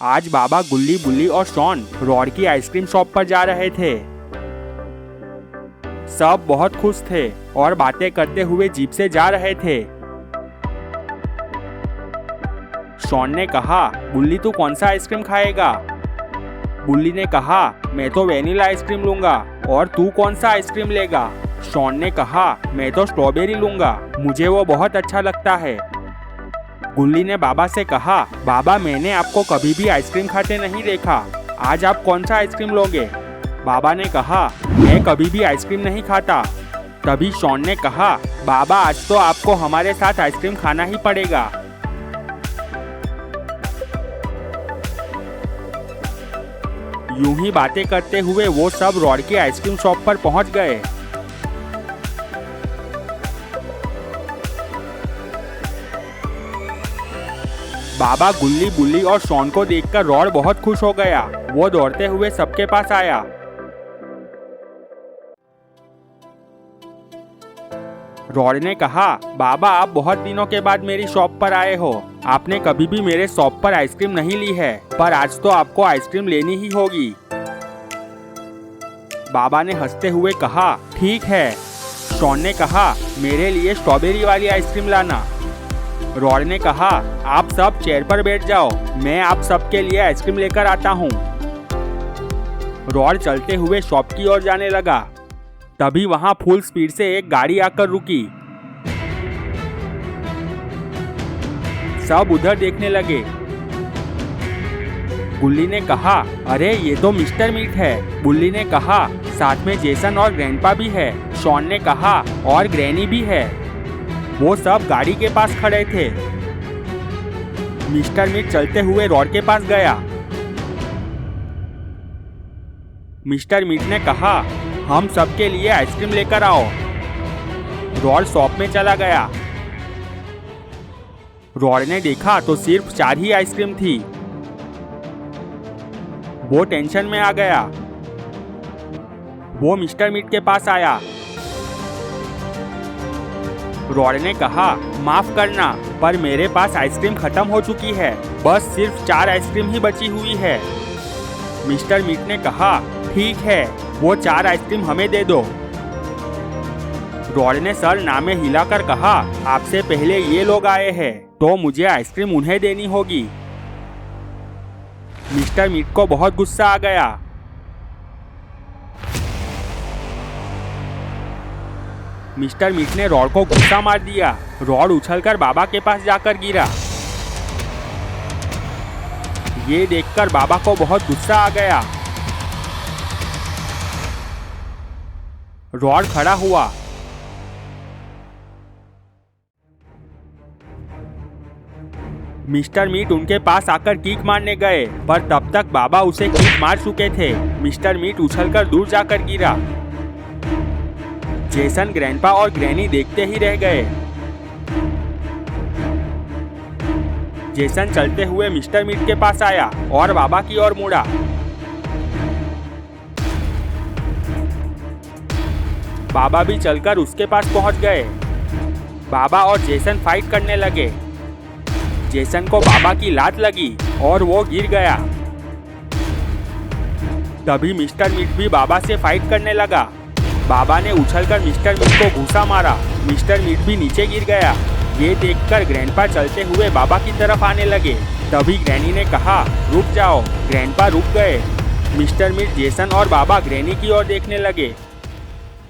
आज बाबा गुल्ली बुल्ली और शॉन रॉड की आइसक्रीम शॉप पर जा रहे थे। सब बहुत खुश थे और बातें करते हुए जीप से जा रहे थे। शॉन ने कहा, बुल्ली तू कौन सा आइसक्रीम खाएगा? बुल्ली ने कहा, मैं तो वेनिला आइसक्रीम लूंगा। और तू कौन सा आइसक्रीम लेगा? शॉन ने कहा, मैं तो स्ट्रॉबेरी लूंगा, मुझे वो बहुत अच्छा लगता है। गुल्ली ने बाबा से कहा, बाबा मैंने आपको कभी भी आइसक्रीम खाते नहीं देखा, आज आप कौन सा आइसक्रीम लोगे? बाबा ने कहा, मैं कभी भी आइसक्रीम नहीं खाता। तभी शॉन ने कहा, बाबा आज तो आपको हमारे साथ आइसक्रीम खाना ही पड़ेगा। यूं ही बातें करते हुए वो सब रॉड की आइसक्रीम शॉप पर पहुंच गए। बाबा गुल्ली बुल्ली और शॉन को देखकर रॉड बहुत खुश हो गया। वो दौड़ते हुए सबके पास आया। रॉड ने कहा, बाबा आप बहुत दिनों के बाद मेरी शॉप पर आए हो। आपने कभी भी मेरे शॉप पर आइसक्रीम नहीं ली है, पर आज तो आपको आइसक्रीम लेनी ही होगी। बाबा ने हंसते हुए कहा, ठीक है। शॉन ने कहा, मेरे लिए स्ट्रॉबेरी वाली आइसक्रीम लाना। रॉड ने कहा, आप सब चेयर पर बैठ जाओ, मैं आप सबके लिए आइसक्रीम लेकर आता हूँ। रॉड चलते हुए शॉप की ओर जाने लगा। तभी वहां फुल स्पीड से एक गाड़ी आकर रुकी। सब उधर देखने लगे। गुल्ली ने कहा, अरे ये तो मिस्टर मीट है। बुल्ली ने कहा, साथ में जेसन और ग्रैंडपा भी है। शॉन ने कहा, और ग्रैनी भी है। वो सब गाड़ी के पास खड़े थे। मिस्टर मीट चलते हुए रॉड के पास गया। मिस्टर मीट ने कहा, हम सबके लिए आइसक्रीम लेकर आओ। रॉड शॉप में चला गया। रॉड ने देखा तो सिर्फ 4 ही आइसक्रीम थी। वो टेंशन में आ गया। वो मिस्टर मीट के पास आया। रॉड ने कहा, माफ करना, पर मेरे पास आइसक्रीम खत्म हो चुकी है, बस सिर्फ 4 आइसक्रीम ही बची हुई है। मिस्टर मीट ने कहा, ठीक है, वो 4 आइसक्रीम हमें दे दो। रॉड ने सर नामे हिलाकर कहा, आपसे पहले ये लोग आए हैं, तो मुझे आइसक्रीम उन्हें देनी होगी। मिस्टर मीट को बहुत गुस्सा आ गया। मिस्टर मीट ने रॉड को गुस्सा मार दिया। रॉड उछलकर बाबा के पास जाकर गिरा। ये देखकर बाबा को बहुत गुस्सा आ गया। रॉड खड़ा हुआ। मिस्टर मीट उनके पास आकर किक मारने गए, पर तब तक बाबा उसे किक मार चुके थे। मिस्टर मीट उछलकर दूर जाकर गिरा। जेसन, ग्रैंडपा और ग्रैनी देखते ही रह गए। जेसन चलते हुए मिस्टर मीट के पास आया और बाबा की ओर मुड़ा। बाबा भी चलकर उसके पास पहुंच गए। बाबा और जेसन फाइट करने लगे। जेसन को बाबा की लात लगी और वो गिर गया। तभी मिस्टर मीट भी बाबा से फाइट करने लगा। बाबा ने उछलकर मिस्टर मीट को घूंसा मारा। मिस्टर मीट भी नीचे गिर गया। ये देखकर ग्रैंडपा चलते हुए बाबा की तरफ आने लगे। तभी ग्रैनी ने कहा, रुक जाओ। ग्रैंडपा रुक गए। मिस्टर मीट, जेसन और बाबा ग्रैनी की ओर देखने लगे।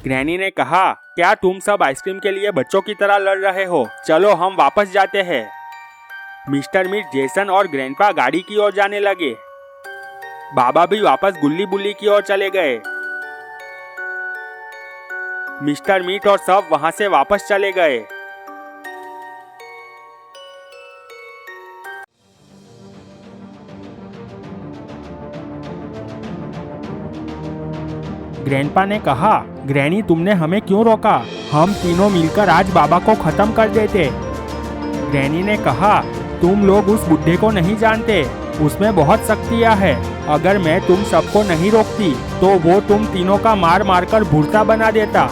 ग्रैनी ने कहा, क्या तुम सब आइसक्रीम के लिए बच्चों की तरह लड़ रहे हो? चलो हम वापस जाते हैं। मिस्टर मीट, जेसन और ग्रैंडपा गाड़ी की ओर जाने लगे। बाबा भी वापस गुल्ली बुल्ली की ओर चले गए। मिस्टर मीट और सब वहां से वापस चले गए। ग्रैंडपा ने कहा, ग्रैनी तुमने हमें क्यों रोका? हम तीनों मिलकर आज बाबा को खत्म कर देते। ग्रैनी ने कहा, तुम लोग उस बुड्ढे को नहीं जानते, उसमें बहुत शक्तियाँ है। अगर मैं तुम सबको नहीं रोकती तो वो तुम तीनों का मार मार कर भुर्ता बना देता।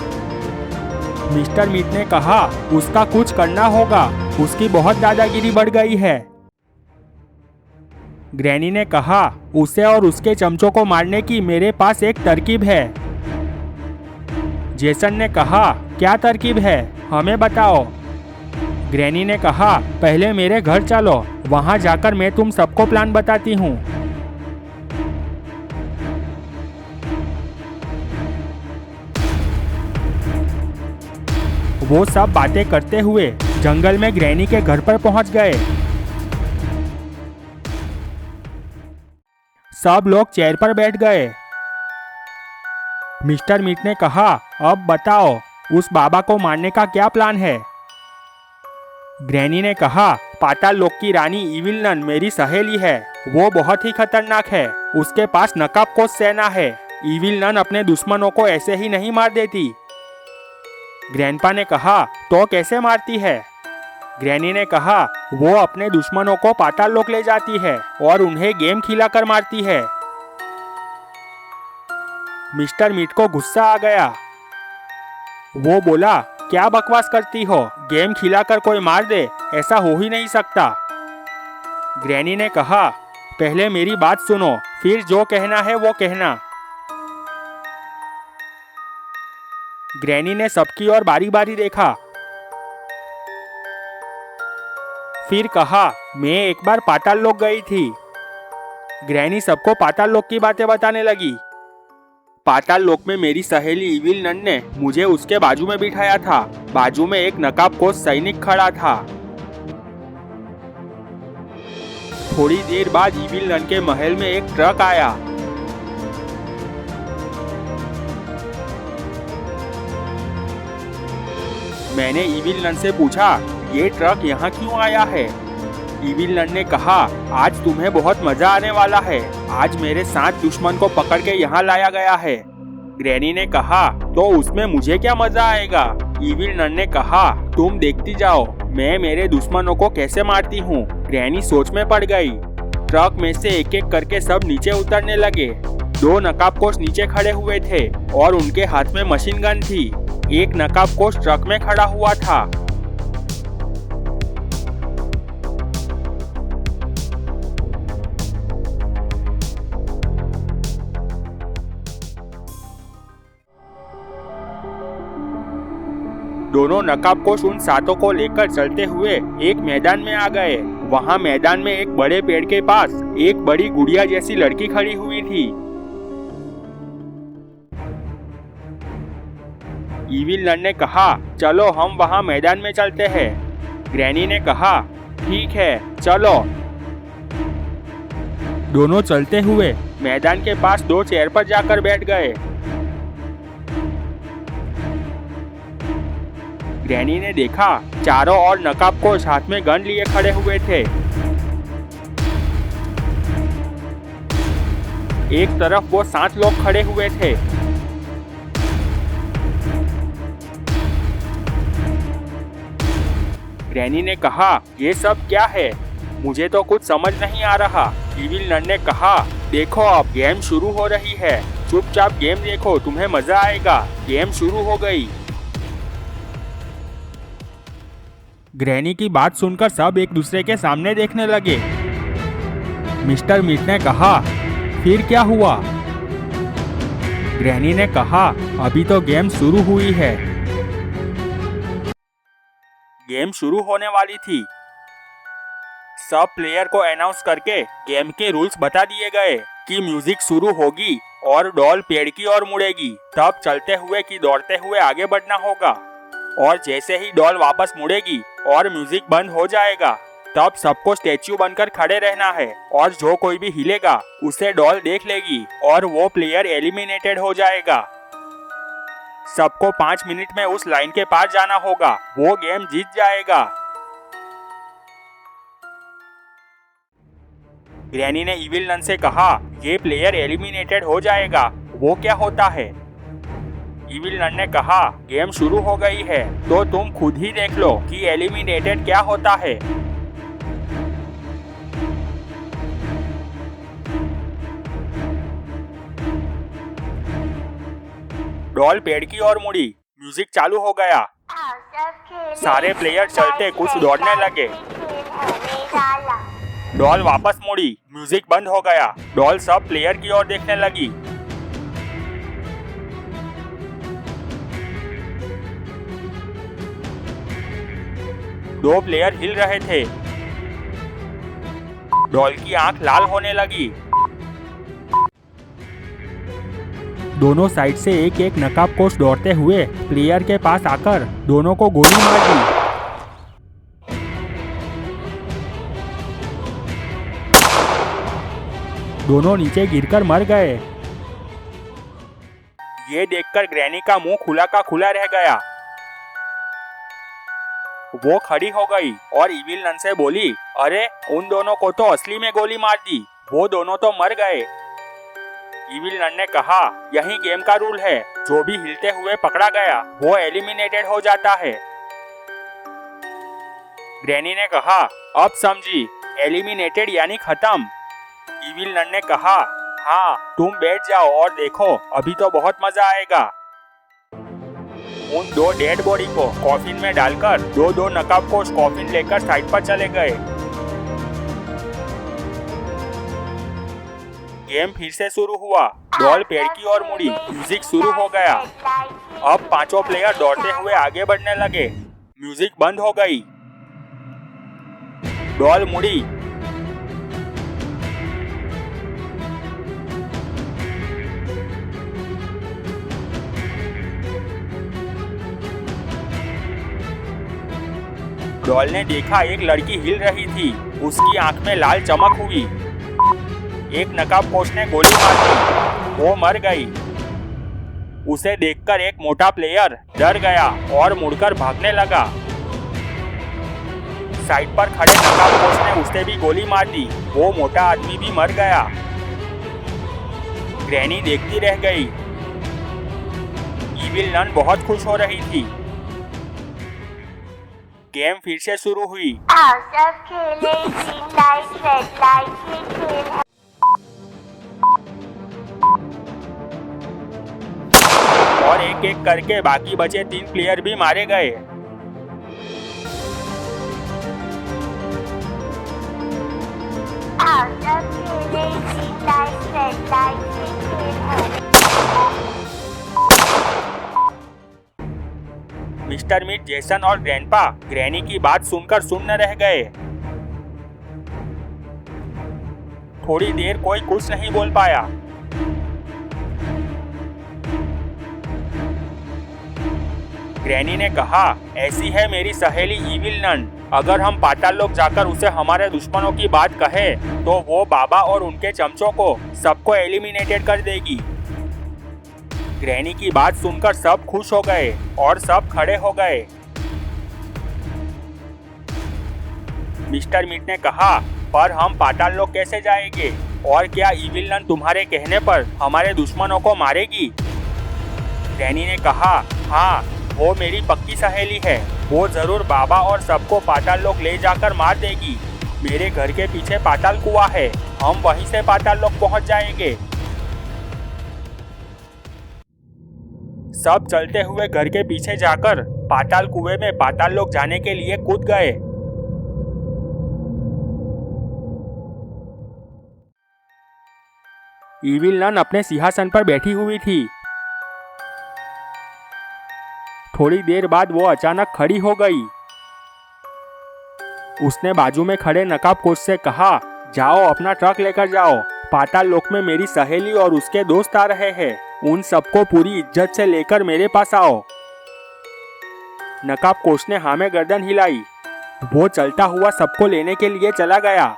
मिस्टर मीट ने कहा, उसका कुछ करना होगा, उसकी बहुत दादागिरी बढ़ गई है। ग्रैनी ने कहा, उसे और उसके चमचों को मारने की मेरे पास एक तरकीब है। जेसन ने कहा, क्या तरकीब है, हमें बताओ। ग्रैनी ने कहा, पहले मेरे घर चलो, वहां जाकर मैं तुम सबको प्लान बताती हूँ। वो सब बातें करते हुए जंगल में ग्रैनी के घर पर पहुंच गए। सब लोग चेयर पर बैठ गए। मिस्टर मीट ने कहा, अब बताओ, उस बाबा को मारने का क्या प्लान है। ग्रैनी ने कहा, पाताल लोक की रानी इविल नन मेरी सहेली है। वो बहुत ही खतरनाक है। उसके पास नकाबपोश सेना है। इविल नन अपने दुश्मनों को ऐसे ही नहीं मार देती। ग्रैंडपा ने कहा, तो कैसे मारती है। ग्रैनी ने कहा, वो अपने दुश्मनों को पाताल लोक ले जाती है और उन्हें गेम खिलाकर मारती है। मिस्टर मीट को गुस्सा आ गया। वो बोला, क्या बकवास करती हो, गेम खिलाकर कोई मार दे, ऐसा हो ही नहीं सकता। ग्रैनी ने कहा, पहले मेरी बात सुनो, फिर जो कहना है वो कहना। ग्रैनी ने सबकी ओर बारी बारी देखा। फिर कहा, मैं एक बार पाताल लोक गई थी। ग्रैनी सबको पाताल लोक की बातें बताने लगी। पाताल लोक में मेरी सहेली इविल नन ने मुझे उसके बाजू में बिठाया था। बाजू में एक नकाबपोश सैनिक खड़ा था। थोड़ी देर बाद इविल नन के महल में एक ट्रक आया। मैंने इविल नन से पूछा, ये ट्रक यहाँ क्यों आया है। इविल नन ने कहा, आज तुम्हें बहुत मजा आने वाला है। आज मेरे 7 दुश्मन को पकड़ के यहाँ लाया गया है। ग्रैनी ने कहा, तो उसमें मुझे क्या मजा आएगा। इविल नन ने कहा, तुम देखती जाओ, मैं मेरे दुश्मनों को कैसे मारती हूँ। ग्रैनी सोच में पड़ गई। ट्रक में से एक एक करके सब नीचे उतरने लगे। 2 नकाबपोश नीचे खड़े हुए थे और उनके हाथ में मशीन गन थी। एक नकाबपोश ट्रक में खड़ा हुआ था। दोनों नकाबपोश उन 7 को लेकर चलते हुए एक मैदान में आ गए। वहां मैदान में एक बड़े पेड़ के पास एक बड़ी गुड़िया जैसी लड़की खड़ी हुई थी। इविल नन ने कहा, चलो हम वहां मैदान में चलते हैं। ग्रैनी ने कहा, ठीक है, चलो। दोनों चलते हुए मैदान के पास 2 चेयर पर जाकर बैठ गए। ग्रैनी ने देखा, चारों ओर नकाबपोश हाथ में गन लिए खड़े हुए थे। एक तरफ वो 7 लोग खड़े हुए थे। ग्रैनी ने कहा, ये सब क्या है, मुझे तो कुछ समझ नहीं आ रहा। इविल नन ने कहा, देखो अब गेम शुरू हो रही है, चुपचाप गेम देखो, तुम्हें मजा आएगा। गेम शुरू हो गई। ग्रैनी की बात सुनकर सब एक दूसरे के सामने देखने लगे। मिस्टर मीट ने कहा, फिर क्या हुआ। ग्रैनी ने कहा, अभी तो गेम शुरू हुई है। गेम शुरू होने वाली थी। सब प्लेयर को अनाउंस करके गेम के रूल्स बता दिए गए कि म्यूजिक शुरू होगी और डॉल पेड़ की ओर मुड़ेगी। तब चलते हुए कि दौड़ते हुए आगे बढ़ना होगा और जैसे ही डॉल वापस मुड़ेगी और म्यूजिक बंद हो जाएगा, तब सबको स्टैच्यू बनकर खड़े रहना है और जो कोई भी हिलेगा उसे डॉल देख लेगी और वो प्लेयर एलिमिनेटेड हो जाएगा। सबको 5 मिनट में उस लाइन के पार जाना होगा, वो गेम जीत जाएगा। ग्रैनी ने इविल नन से कहा, ये प्लेयर एलिमिनेटेड हो जाएगा, वो क्या होता है। इविल नन ने कहा, गेम शुरू हो गई है तो तुम खुद ही देख लो कि एलिमिनेटेड क्या होता है। डॉल पेड़ की ओर मुड़ी। म्यूजिक चालू हो गया। सारे प्लेयर चलते कुछ दौड़ने लगे। डॉल वापस मुड़ी, म्यूजिक बंद हो गया। डॉल सब प्लेयर की ओर देखने लगी। दो प्लेयर हिल रहे थे। डॉल की आंख लाल होने लगी। दोनों साइड से एक एक नकाबपोश दौड़ते हुए प्लेयर के पास आकर दोनों को गोली मार दी। दोनों नीचे गिरकर मर गए। ये देखकर ग्रैनी का मुंह खुला का खुला रह गया। वो खड़ी हो गई और इविल नन से बोली, अरे उन दोनों को तो असली में गोली मार दी, वो दोनों तो मर गए। इविल नन ने कहा, यही गेम का रूल है, जो भी हिलते हुए पकड़ा गया वो एलिमिनेटेड हो जाता है। ग्रैनी ने कहा, अब समझी, एलिमिनेटेड यानी खत्म। इविल नन ने कहा, हाँ तुम बैठ जाओ और देखो, अभी तो बहुत मजा आएगा। उन दो डेड बॉडी को कॉफिन में डालकर दो नकाबपोश कॉफिन लेकर साइड पर चले गए। गेम फिर से शुरू हुआ। डॉल पेड़ की ओर मुड़ी, म्यूजिक शुरू हो गया। अब पांचों प्लेयर दौड़ते हुए आगे बढ़ने लगे। म्यूजिक बंद हो गई। डॉल मुड़ी। डॉल ने देखा एक लड़की हिल रही थी। उसकी आंख में लाल चमक हुई। एक नकाबपोश ने गोली मार दी। वो मर गई। उसे देखकर एक मोटा प्लेयर डर गया और मुड़कर भागने लगा। साइड पर खड़े नकाबपोश ने उसे भी गोली मार दी। वो मोटा आदमी भी मर गया। ग्रैनी देखती रह गई। इविल नन बहुत खुश हो रही थी। गेम फिर से शुरू हुई। और एक एक करके बाकी बचे 3 प्लेयर भी मारे गए। मिस्टर मीट, जेसन और ग्रैंडपा ग्रैनी की बात सुनकर सुन्न रह गए। थोड़ी देर कोई कुछ नहीं बोल पाया। ग्रैनी ने कहा, ऐसी है मेरी सहेली इविल नन। अगर हम पाताल लोक जाकर उसे हमारे दुश्मनों की बात कहे तो वो बाबा और उनके चमचों को सबको एलिमिनेटेड कर देगी। ग्रैनी की बात सुनकर सब खुश हो गए और सब खड़े हो गए। मिस्टर मीट ने कहा, पर हम पाताल लोक कैसे जाएंगे? और क्या इविल नन तुम्हारे कहने पर हमारे दुश्मनों को मारेगी? ग्रैनी ने कहा, हाँ वो मेरी पक्की सहेली है। वो जरूर बाबा और सबको पाताल लोक ले जाकर मार देगी। मेरे घर के पीछे पाताल कुआं है, हम वहीं से पाताल लोक पहुंच जाएंगे। सब चलते हुए घर के पीछे जाकर पाताल कुएं में पाताल लोक जाने के लिए कूद गए। इविल नन अपने सिंहासन पर बैठी हुई थी। थोड़ी देर बाद वो अचानक खड़ी हो गई। उसने बाजू में खड़े नकाबपोश से कहा, जाओ अपना ट्रक लेकर जाओ। पाताल लोक में मेरी सहेली और उसके दोस्त आ रहे हैं। उन सबको पूरी इज्जत से लेकर मेरे पास आओ। नकाबपोश ने हाँ में गर्दन हिलाई। वो चलता हुआ सबको लेने के लिए चला गया।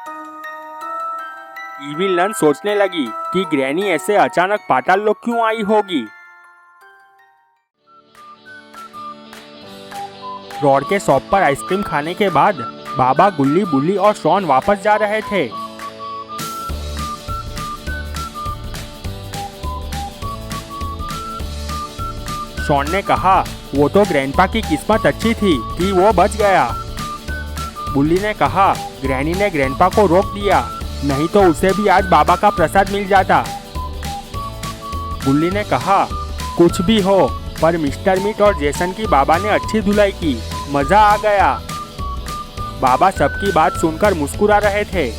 इविल नन सोचने लगी कि ग्रैनी ऐसे अचानक पाताल लोक क्यों आई होगी। रॉड के शॉप पर आइसक्रीम खाने के बाद बाबा, गुल्ली, बुल्ली और शॉन वापस जा रहे थे। शॉन ने कहा, वो तो ग्रैंडपा की किस्मत अच्छी थी कि वो बच गया। बुल्ली ने कहा, ग्रैनी ने ग्रैंडपा को रोक दिया, नहीं तो उसे भी आज बाबा का प्रसाद मिल जाता। बुल्ली ने कहा, कुछ भी हो, पर मिस्टर मीट और जेसन की बाबा ने अच्छी धुलाई की, मजा आ गया। बाबा सबकी बात सुनकर मुस्कुरा रहे थे।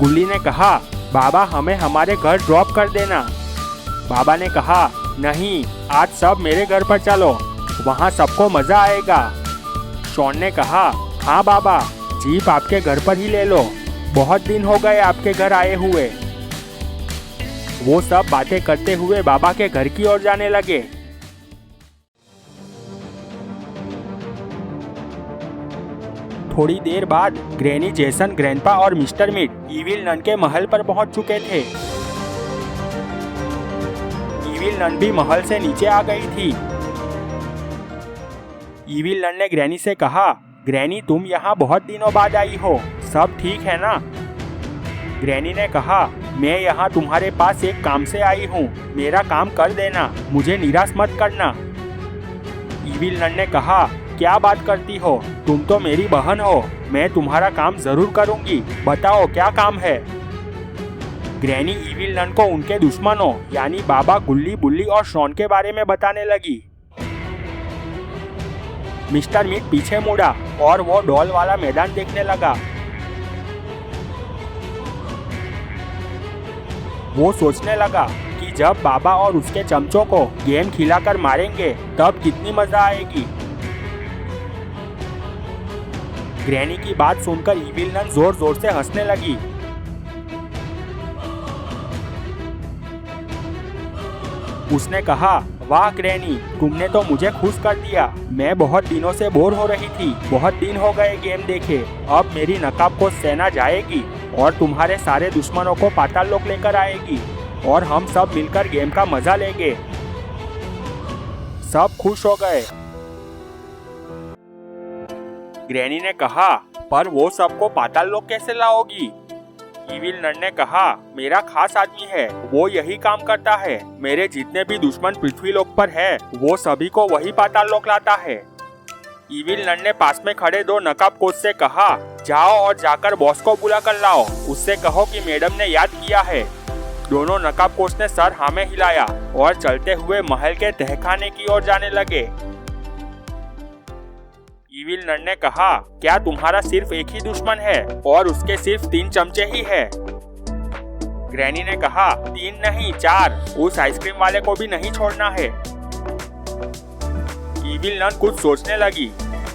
गुल्ली ने कहा, बाबा हमें हमारे घर ड्रॉप कर देना। बाबा ने कहा, नहीं, आज सब मेरे घर पर चलो, वहाँ सबको मज़ा आएगा। शॉन ने कहा, हाँ बाबा, जीप आपके घर पर ही ले लो, बहुत दिन हो गए आपके घर आए हुए। वो सब बातें करते हुए बाबा के घर की ओर जाने लगे। थोड़ी देर बाद ग्रैनी, जेसन, ग्रैंडपा और मिस्टर मीट इविल नन के महल पर पहुंच चुके थे। इविल नन भी महल से नीचे आ गई थी। इविल नन ने ग्रैनी से कहा, ग्रैनी तुम यहाँ बहुत दिनों बाद आई हो, सब ठीक है ना? ग्रैनी ने कहा, मैं यहाँ तुम्हारे पास एक काम से आई हूँ, मेरा काम कर देना, मुझे निराश मत करना। इविल नन ने कहा, क्या बात करती हो, तुम तो मेरी बहन हो, मैं तुम्हारा काम जरूर करूँगी, बताओ क्या काम है? ग्रैनी इविल नन को उनके दुश्मनों यानी बाबा, गुल्ली, बुल्ली और शॉन के बारे में बताने लगी। मिस्टर मीट पीछे मुड़ा और वो डॉल वाला मैदान देखने लगा। वो सोचने लगा कि जब बाबा और उसके चमचों को गेम खिलाकर मारेंगे तब कितनी मजा आएगी। ग्रैनी की बात सुनकर इविल नन जोर जोर से हंसने लगी। उसने कहा, वाह ग्रैनी, तुमने तो मुझे खुश कर दिया, मैं बहुत दिनों से बोर हो रही थी, बहुत दिन हो गए गेम देखे, अब मेरी नकाबपोश सेना जाएगी और तुम्हारे सारे दुश्मनों को पाताल लोक लेकर आएगी और हम सब मिलकर गेम का मजा लेंगे। सब खुश हो गए। ग्रैनी ने कहा, पर वो सबको पाताल लोक कैसे लाओगी? इविल नन ने कहा, मेरा खास आदमी है, वो यही काम करता है, मेरे जितने भी दुश्मन पृथ्वी लोक पर है वो सभी को वही पाताल लोक लाता है। इविल नन ने पास में खड़े दो नकाबपोश से कहा, जाओ और जाकर बॉस को बुला कर लाओ, उससे कहो कि मैडम ने याद किया है। दोनों नकाबपोश ने सर हाँ में हिलाया और चलते हुए महल के तहखाने की ओर जाने लगे। इविल नन ने कहा, क्या तुम्हारा सिर्फ एक ही दुश्मन है और उसके सिर्फ 3 चमचे ही है? ग्रैनी ने कहा, 3 नहीं 4, उस आइसक्रीम वाले को भी नहीं छोड़ना है। इविल नन कुछ सोचने लगी,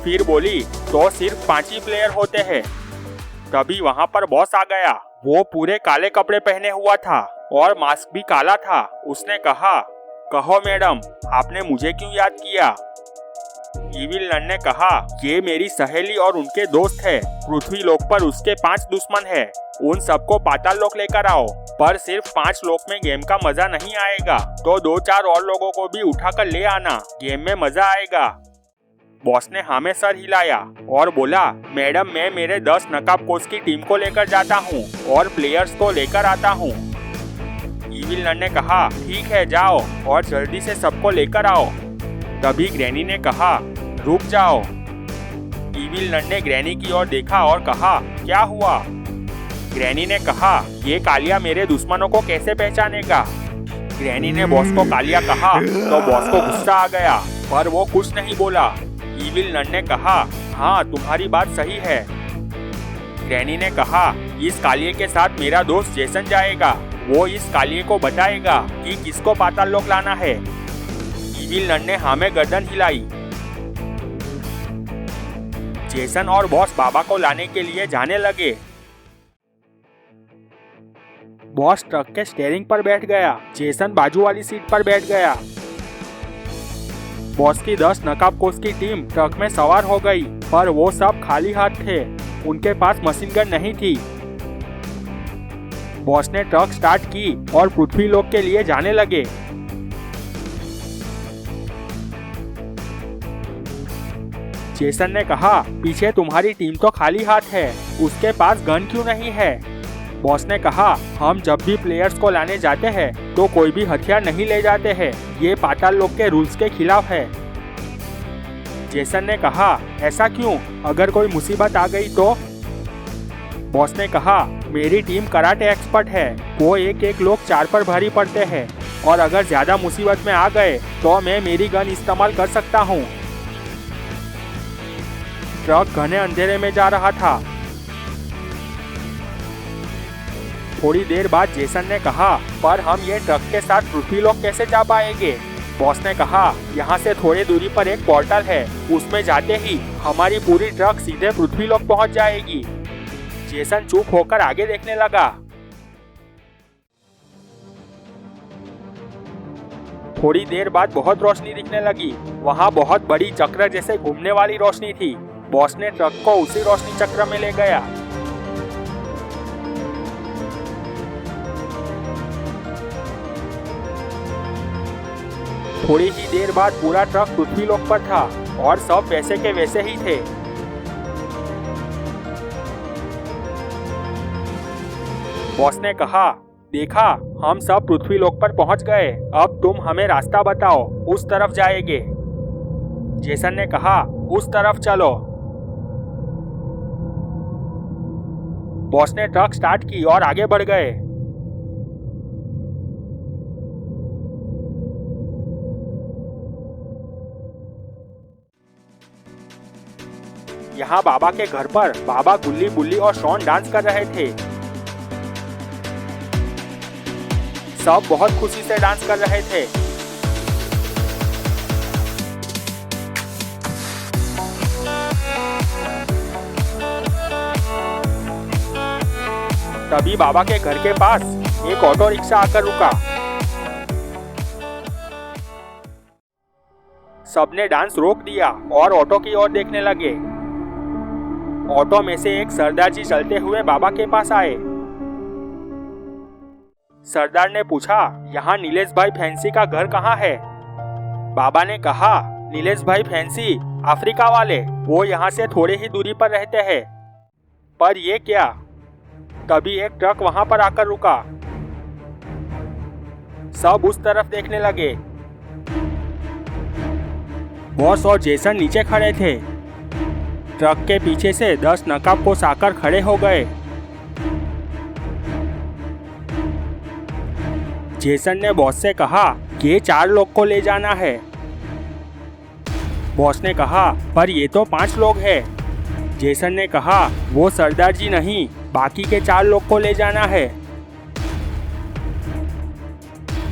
फिर बोली, तो सिर्फ 5 ही प्लेयर होते हैं। तभी वहाँ पर बॉस आ गया। वो पूरे काले कपड़े पहने हुआ था और मास्क भी काला था। उसने कहा, कहो मैडम, आपने मुझे क्यों याद किया? इविल नन ने कहा, ये मेरी सहेली और उनके दोस्त है, पृथ्वी लोक पर उसके 5 दुश्मन है, उन सबको पाताल लोक लेकर आओ, पर सिर्फ 5 लोक में गेम का मजा नहीं आएगा, तो 2-4 और लोगों को भी उठाकर ले आना, गेम में मजा आएगा। बॉस ने हाँ में सर हिलाया और बोला, मैडम मैं मेरे 10 नकाबपोश की टीम को लेकर जाता हूँ और प्लेयर्स को लेकर आता हूँ। इविल नन ने कहा, ठीक है जाओ और जल्दी से सबको लेकर आओ। तभी ग्रैनी ने कहा, रुक जाओ। इविल नन ने ग्रैनी की ओर देखा और कहा, क्या हुआ? ग्रैनी ने कहा, ये कालिया मेरे दुश्मनों को कैसे पहचानेगा? ग्रैनी ने बॉस को कालिया कहा तो बॉस को गुस्सा आ गया, पर वो कुछ नहीं बोला। इविल नन ने कहा, हाँ तुम्हारी बात सही है। ग्रैनी ने कहा, इस कालिये के साथ मेरा दोस्त जेसन जाएगा, वो इस कालिये को बताएगा कि किसको पाताल लोक लाना है। इविल नन ने हाँ में गर्दन हिलाई। जेसन और बॉस बाबा को लाने के लिए जाने लगे। बॉस ट्रक के स्टीयरिंग पर बैठ गया, जेसन बाजू वाली सीट पर बैठ गया। बॉस की 10 नकाबपोश की टीम ट्रक में सवार हो गई, पर वो सब खाली हाथ थे, उनके पास मशीन गन नहीं थी। बॉस ने ट्रक स्टार्ट की और पृथ्वी लोक के लिए जाने लगे। जेसन ने कहा, पीछे तुम्हारी टीम तो खाली हाथ है, उसके पास गन क्यों नहीं है? बॉस ने कहा, हम जब भी प्लेयर्स को लाने जाते हैं तो कोई भी हथियार नहीं ले जाते हैं, ये पाताल लोक के रूल्स के खिलाफ है। जेसन ने कहा, ऐसा क्यों? अगर कोई मुसीबत आ गई तो? बॉस ने कहा, मेरी टीम कराटे एक्सपर्ट है, वो एक लोग 4 पर भारी पड़ते हैं और अगर ज्यादा मुसीबत में आ गए तो मैं मेरी गन इस्तेमाल कर सकता हूँ। ट्रक घने अंधेरे में जा रहा था। थोड़ी देर बाद जेसन ने कहा, पर हम ये ट्रक के साथ पृथ्वीलोक कैसे जा पाएंगे? बॉस ने कहा, यहाँ से थोड़ी दूरी पर एक पोर्टल है, उसमें जाते ही हमारी पूरी ट्रक सीधे पृथ्वीलोक पहुँच जाएगी। जेसन चुप होकर आगे देखने लगा। थोड़ी देर बाद बहुत रोशनी दिखने लगी। वहाँ बहुत बड़ी चक्र जैसे घूमने वाली रोशनी थी। बॉस ने ट्रक को उसी रोशनी चक्र में ले गया। थोड़ी ही देर बाद पूरा ट्रक पृथ्वीलोक पर था और सब वैसे के वैसे ही थे। बॉस ने कहा, देखा, हम सब पृथ्वीलोक पर पहुंच गए। अब तुम हमें रास्ता बताओ, उस तरफ जाएंगे। जेसन ने कहा, उस तरफ चलो। बॉस ने ट्रक स्टार्ट की और आगे बढ़ गए। यहाँ बाबा के घर पर बाबा, गुल्ली, बुल्ली और शॉन डांस कर रहे थे। सब बहुत खुशी से डांस कर रहे थे। तभी बाबा के घर के पास एक ऑटो रिक्शा आकर रुका। सबने डांस रोक दिया और ऑटो की ओर देखने लगे। ऑटो में से एक सरदार जी चलते हुए बाबा के पास आए। सरदार ने पूछा, यहाँ नीलेश भाई फैंसी का घर कहाँ है? बाबा ने कहा, नीलेश भाई फैंसी अफ्रीका वाले, वो यहाँ से थोड़ी ही दूरी पर रहते हैं। पर ये क्या? तभी एक ट्रक वहां पर आकर रुका। सब उस तरफ देखने लगे। बॉस और जेसन नीचे खड़े थे। ट्रक के पीछे से 10 नकाबपोश आकर खड़े हो गए। जेसन ने बॉस से कहा कि ये 4 लोग को ले जाना है। बॉस ने कहा, पर ये तो 5 लोग हैं। जेसन ने कहा, वो सरदार जी नहीं, बाकी के 4 लोग को ले जाना है।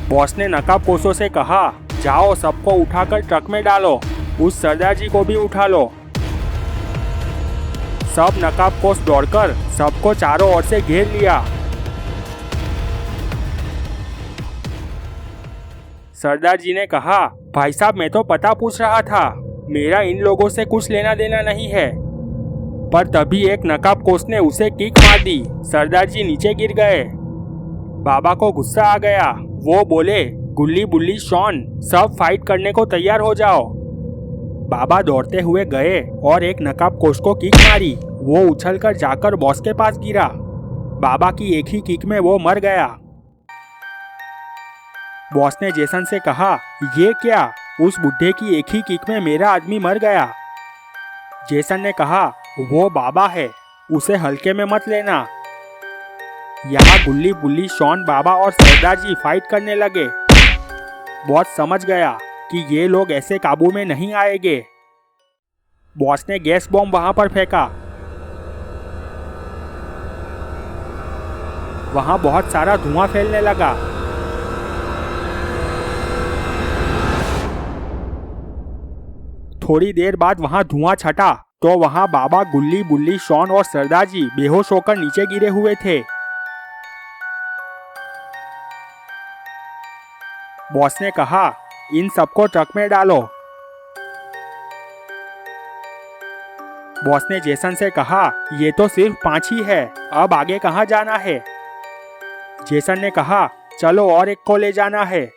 बॉस ने नकाबपोशों से कहा, जाओ, सबको उठाकर ट्रक में डालो, उस सरदार जी को भी उठा लो। सब नकाबपोश दौड़कर सबको चारों ओर से घेर लिया। सरदार जी ने कहा, भाई साहब, मैं तो पता पूछ रहा था, मेरा इन लोगों से कुछ लेना देना नहीं है। पर तभी एक नकाबपोश ने उसे किक मार दी। सरदार जी नीचे गिर गए। बाबा को गुस्सा आ गया। वो बोले, गुल्ली, बुल्ली, शॉन, सब फाइट करने को तैयार हो जाओ। बाबा दौड़ते हुए गए और एक नकाबपोश को किक मारी। वो उछलकर जाकर बॉस के पास गिरा। बाबा की एक ही किक में वो मर गया। बॉस ने जेसन से कहा, ये क्या? उस बुढ़े की एक ही किक में मेरा आदमी मर गया। जेसन ने कहा, वो बाबा है, उसे हल्के में मत लेना। यहाँ गुल्ली, बुल्ली, शॉन, बाबा और सरदार जी फाइट करने लगे। बॉस समझ गया कि ये लोग ऐसे काबू में नहीं आएंगे। बॉस ने गैस बॉम्ब वहां पर फेंका। वहां बहुत सारा धुआं फैलने लगा। थोड़ी देर बाद वहां धुआं छटा तो वहां बाबा, गुल्ली, बुल्ली, शॉन और सरदार जी बेहोश होकर नीचे गिरे हुए थे। बॉस ने कहा, इन सबको ट्रक में डालो। बॉस ने जेसन से कहा, ये तो सिर्फ 5 ही है, अब आगे कहाँ जाना है? जेसन ने कहा, चलो और एक को ले जाना है।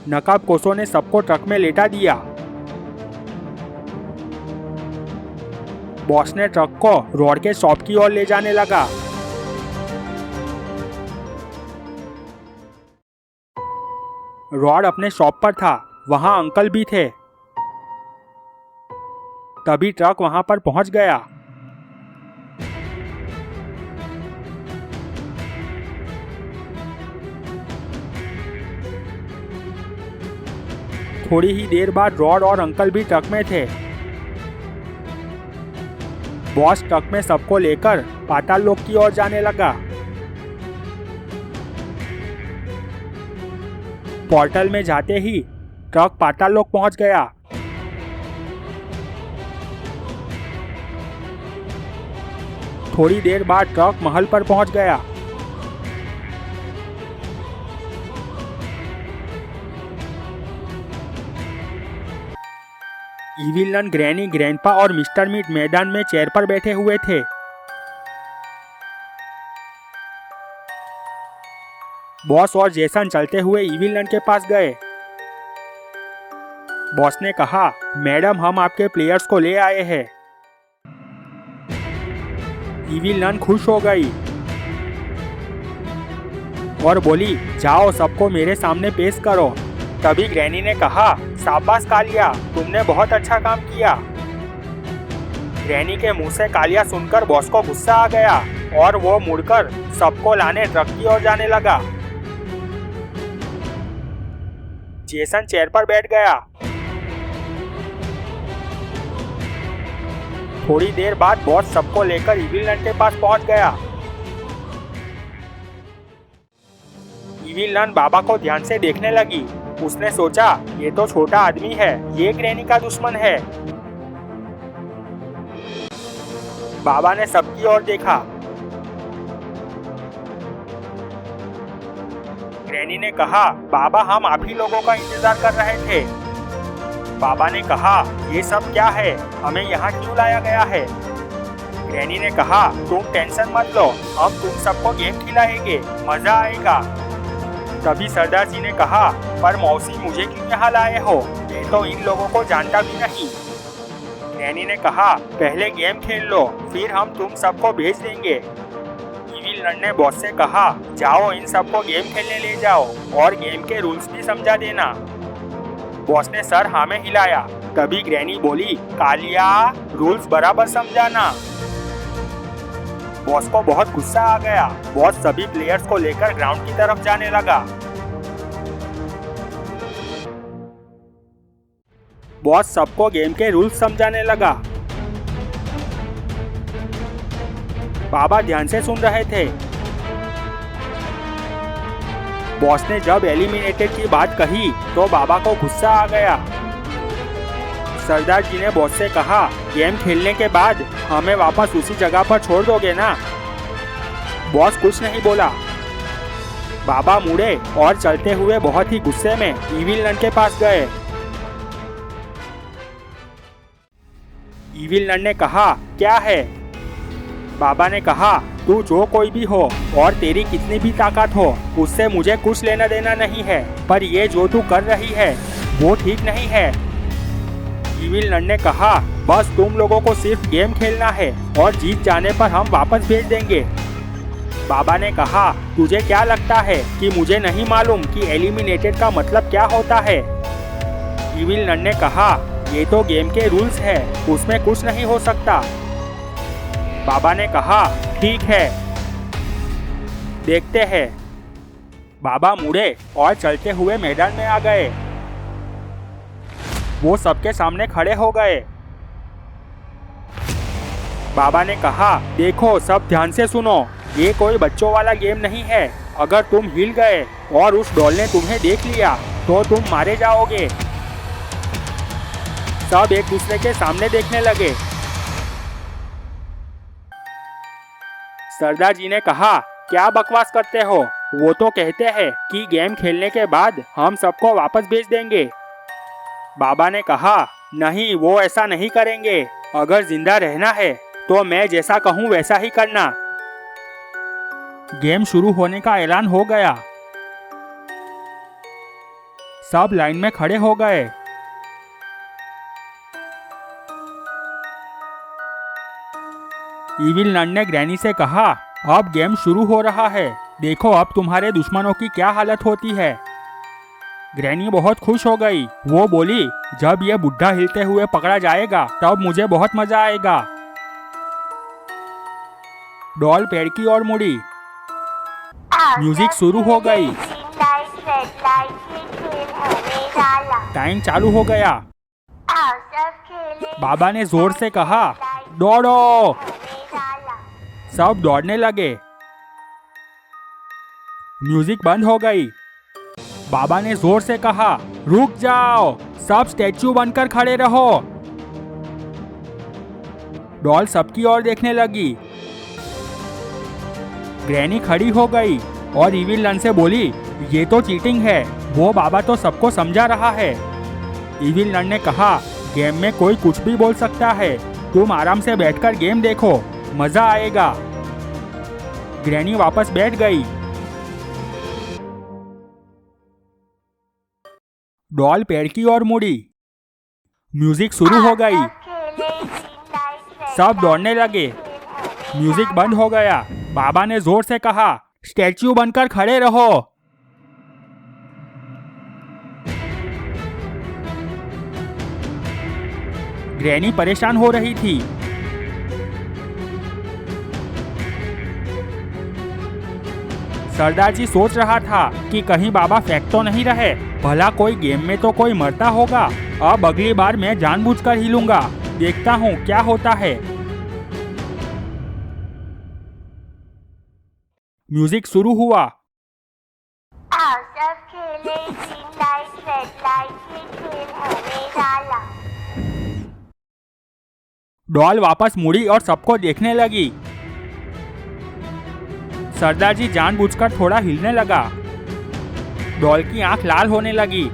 नकाबपोशों ने सबको ट्रक में लेटा दिया। बॉस ने ट्रक को रोड के शॉप की ओर ले जाने लगा। रॉड अपने शॉप पर था, वहां अंकल भी थे। तभी ट्रक वहां पर पहुंच गया। थोड़ी ही देर बाद रॉड और अंकल भी ट्रक में थे। बॉस ट्रक में सबको लेकर पाताल लोक की ओर जाने लगा। पोर्टल में जाते ही ट्रक पाताल लोक पहुंच गया। थोड़ी देर बाद ट्रक महल पर पहुंच गया। इविल नन, ग्रैनी, ग्रैंडपा और मिस्टर मीट मैदान में चेयर पर बैठे हुए थे। बॉस और जेसन चलते हुए इविल नन के पास गए। बॉस ने कहा, मैडम हम आपके प्लेयर्स को ले आए हैं। इविल नन खुश हो गई और बोली, जाओ सबको मेरे सामने पेश करो। तभी ग्रैनी ने कहा, शाबाश कालिया, तुमने बहुत अच्छा काम किया। ग्रैनी के मुंह से कालिया सुनकर बॉस को गुस्सा आ गया और वो मुड़कर सबको लाने ट्रक की ओर जाने लगा। जेसन चेयर पर बैठ गया। थोड़ी देर बाद बॉस सबको लेकर इविल नन के पास पहुंच गया। इविल नन बाबा को ध्यान से देखने लगी। उसने सोचा, ये तो छोटा आदमी है, ये ग्रैनी का दुश्मन है। बाबा ने सबकी ओर देखा। ग्रैनी ने कहा, बाबा हम आप ही लोगों का इंतजार कर रहे थे। बाबा ने कहा, ये सब क्या है, हमें यहाँ क्यों लाया गया है? ग्रैनी ने कहा, तुम टेंशन मत लो, हम तुम सबको गेम खिलाएंगे, मजा आएगा। तभी सरदार जी ने कहा, पर मौसी मुझे क्यों यहाँ लाए हो, मैं तो इन लोगों को जानता भी नहीं। ग्रैनी ने कहा, पहले गेम खेल लो, फिर हम तुम सबको भेज देंगे। इविल नन ने बॉस से कहा, जाओ इन सबको गेम खेलने ले जाओ और गेम के रूल्स भी समझा देना। बॉस ने सर हाँ में हिलाया। तभी ग्रैनी बोली, कालिया, रूल्स बराबर समझाना। बॉस को बहुत गुस्सा आ गया। बॉस सभी प्लेयर्स को लेकर ग्राउंड की तरफ जाने लगा। बॉस सबको गेम के रूल्स समझाने लगा। बाबा ध्यान से सुन रहे थे। बॉस ने जब एलिमिनेटेड की बात कही तो बाबा को गुस्सा आ गया। सरदार जी ने बॉस से कहा, गेम खेलने के बाद हमें वापस उसी जगह पर छोड़ दोगे ना? बॉस कुछ नहीं बोला। बाबा मुड़े और चलते हुए बहुत ही गुस्से में इविल नन के पास गए। इविल नन ने कहा, क्या है? बाबा ने कहा, तू जो कोई भी हो और तेरी कितनी भी ताकत हो, उससे मुझे कुछ लेना देना नहीं है, पर ये जो तू कर रही है वो ठीक नहीं है। इविल नन ने कहा, बस तुम लोगों को सिर्फ गेम खेलना है और जीत जाने पर हम वापस भेज देंगे। बाबा ने कहा, तुझे क्या लगता है कि मुझे नहीं मालूम कि एलिमिनेटेड का मतलब क्या होता है? इविल नन ने कहा, ये तो गेम के रूल्स है, उसमें कुछ नहीं हो सकता। बाबा ने कहा, ठीक है, देखते हैं। बाबा मुड़े और चलते हुए मैदान में आ गए। वो सबके सामने खड़े हो गए। बाबा ने कहा, देखो सब ध्यान से सुनो, ये कोई बच्चों वाला गेम नहीं है। अगर तुम हिल गए और उस डॉल ने तुम्हें देख लिया तो तुम मारे जाओगे। सब एक दूसरे के सामने देखने लगे। सरदार जी ने कहा, क्या बकवास करते हो? वो तो कहते हैं कि गेम खेलने के बाद हम सबको वापस भेज देंगे। बाबा ने कहा, नहीं, वो ऐसा नहीं करेंगे। अगर जिंदा रहना है तो मैं जैसा कहूँ वैसा ही करना। गेम शुरू होने का ऐलान हो गया। सब लाइन में खड़े हो गए। इविल नन ने ग्रैनी से कहा, अब गेम शुरू हो रहा है, देखो अब तुम्हारे दुश्मनों की क्या हालत होती है। ग्रैनी बहुत खुश हो गई। वो बोली, जब ये बुढ़ा हिलते हुए पकड़ा जाएगा तब मुझे बहुत मजा आएगा। डॉल पेड़ की ओर मुड़ी। म्यूजिक शुरू हो गई। टाइम चालू हो गया। बाबा ने जोर से कहा, दौड़ो। सब दौड़ने लगे। म्यूजिक बंद हो गई। बाबा ने जोर से कहा, रुक जाओ, सब स्टैच्यू बनकर खड़े रहो। डॉल सबकी ओर देखने लगी। ग्रैनी खड़ी हो गई और इविल नन से बोली, ये तो चीटिंग है, वो बाबा तो सबको समझा रहा है। इविल नन ने कहा, गेम में कोई कुछ भी बोल सकता है, तुम आराम से बैठकर गेम देखो, मजा आएगा। ग्रैनी वापस बैठ गई। डॉल पेड़ की ओर मुड़ी। म्यूजिक शुरू हो गई। सब दौड़ने लगे। म्यूजिक बंद हो गया। बाबा ने जोर से कहा, स्टैच्यू बनकर खड़े रहो। ग्रैनी परेशान हो रही थी। सरदार जी सोच रहा था कि कहीं बाबा फेंक तो नहीं रहे, भला कोई गेम में तो कोई मरता होगा। अब अगली बार मैं जानबूझकर हिलूंगा, देखता हूँ क्या होता है। म्यूजिक शुरू हुआ। आओ सब खेले, ग्रीन लाइट रेड लाइट ये खेल है निराला। डॉल वापस मुड़ी और सबको देखने लगी। सरदार जी जानबूझकर थोड़ा हिलने लगा। डॉल की आंख लाल होने लगी।